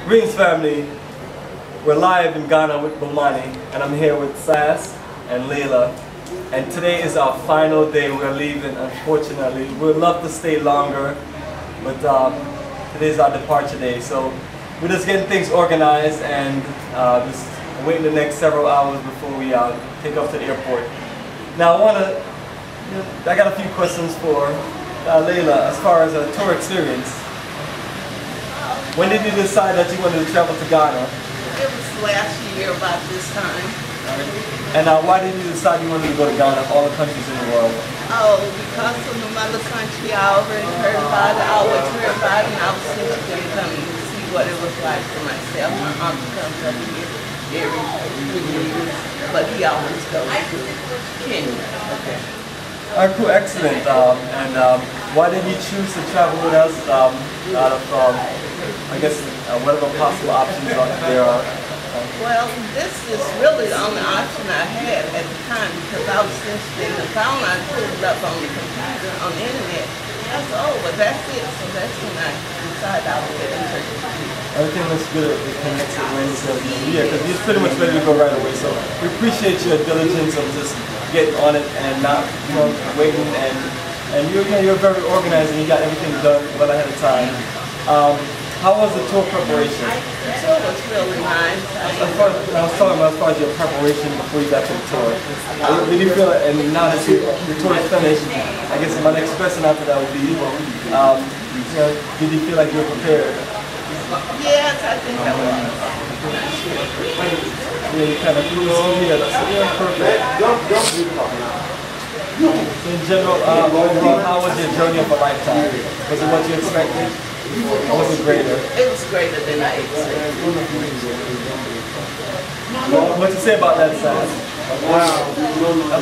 Greetings, family. We're live in Ghana with Bomani, and I'm here with Sass and Layla. And today is our final day. We're leaving, unfortunately. We'd love to stay longer, but today's our departure day. So we're just getting things organized and just waiting the next several hours before we take off to the airport. Now I got a few questions for Layla as far as a tour experience. When did you decide that you wanted to travel to Ghana? It was last year about this time. And why did you decide you wanted to go to Ghana of all the countries in the world? Oh, because of the mother country, I already heard about it. I always heard about it, and I was interested in coming to see what it was like for myself. My uncle comes up here every 3 years, but he always goes to Kenya. Okay. All right, cool, excellent. Why did you choose to travel with us out of, I guess, whatever possible options there are? Well, this is really the only option I had at the time because I was interested in the phone. I pulled it up on the computer, on the internet. I said, oh, but that's it. So that's when I decided I would get interested. Everything looks good. It connects with Wednesday. Yeah, because you're pretty much ready to go right away. So we appreciate your diligence of just getting on it and not waiting. And you're very organized and you got everything done well ahead of time. How was the tour preparation? The tour was really nice. I was talking about as far as your preparation before you got to the tour. Did you feel it, and now that your tour is finished, I guess my next question after that would be, did you feel like you were prepared? Yes, I think I was. Yeah, you kind of flew on here. That's perfect. So in general, overall, how was your journey of a lifetime? Was it what you expected? Or was it greater? It was greater than I expected. What you say about that, Sass? Wow.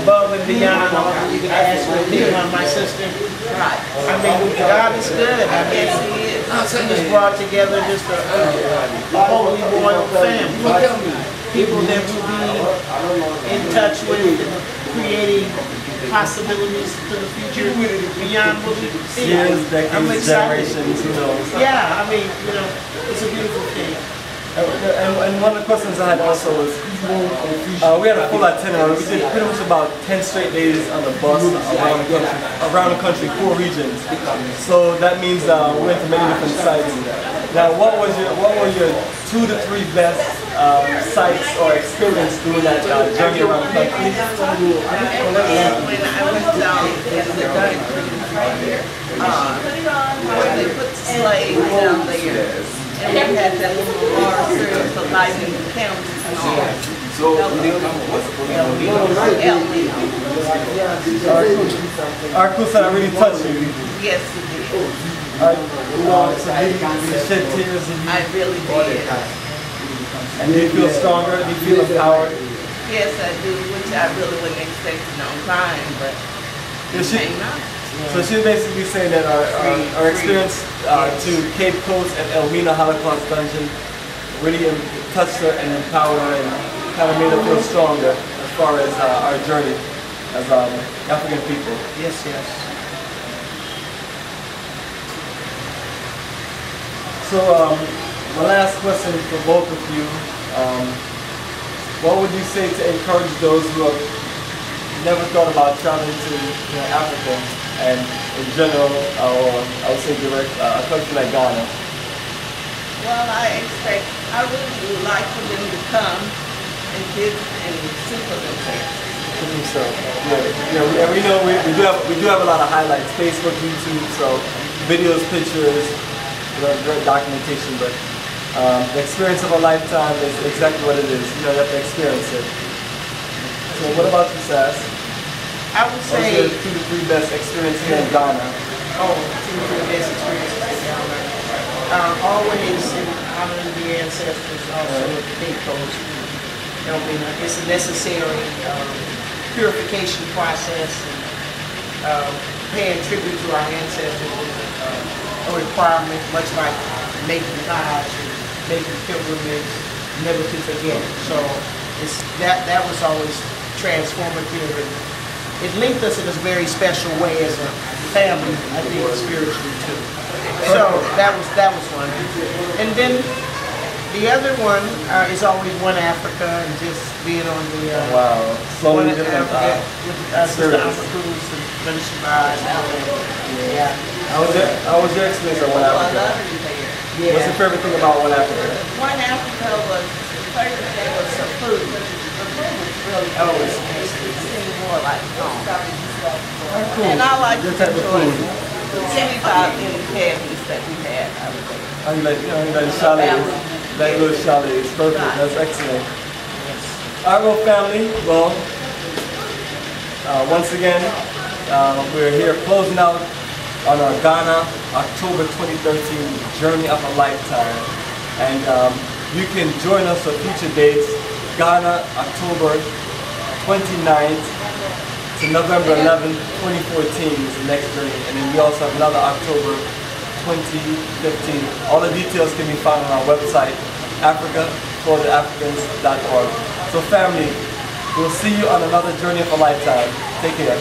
Above and beyond all you can ask for me and my sister. Right. I mean, God is good. I mean, He just brought together just a holy royal family. People that will be in touch with creating possibilities to the future beyond what we see. Years, decades, generations, who knows? Yeah, I mean, it's a beautiful thing. And one of the questions I had also was, we had a full itinerary. We did pretty much about 10 straight days on the bus around the country, 4 regions. So that means we went to many different sites. Now, what were your 2 to 3 best sites or experience doing that journey around the country? When I went down in the country, where they put the slaves down there. And we had that little memorial service for lighting the candles and all. Alright, cool, so that really touched you. Yes, it did. So did you shed tears? I really did. And do you feel stronger? Do you feel empowered? Yes, I do, which I really wasn't expecting on time, but it came out. So she's basically saying that our experience to Cape Coast and Elmina Holocaust Dungeon really touched her and empowered her and kind of made her feel stronger as far as our journey as African people. Yes, yes. So my last question for both of you, what would you say to encourage those who have never thought about traveling to Africa and in general, or I would say direct, a country like Ghana? Well, I really would like for them to come and visit and see for themselves. So, yeah, we know we do have a lot of highlights, Facebook, YouTube, so videos, pictures, great documentation, but the experience of a lifetime is exactly what it is. You have to experience it. So what about you, Sass? I would say your 2 to 3 best experiences here in Ghana? 2 to 3 best experiences in Ghana. Always honoring the ancestors, also at the Cape Coast. It's a necessary purification process, and paying tribute to our ancestors is a requirement, much like making Hajj and making pilgrimage, never to forget. So that was always transformative. It linked us in a very special way as a family, I think, spiritually too. So that was one. And then The other one is always One Africa and just being on the Wow. So One many different Africa with Sister experiences. Alma Cruz and Minister Bard and all that. Yeah. How was your experience at One Well, I Africa? love it there. Yeah. What's your favorite thing about One Africa? One Africa was, first thing was the food. The food was really Oh, good. it's tasty. It seemed more like home. Cool. And I like Your to type of enjoy food. sleep out in the cabins that we had out there. Oh, you like chalets, like little chalets. Perfect. That's excellent. All right, well, family. Well, once again, we're here closing out on our Ghana October 2013 Journey of a Lifetime, and you can join us for future dates. Ghana October 29th to November 11th, 2014 is the next journey, and then we also have another October 2015. All the details can be found on our website, africafortheafricans.org. So family, we'll see you on another journey of a lifetime. Take care.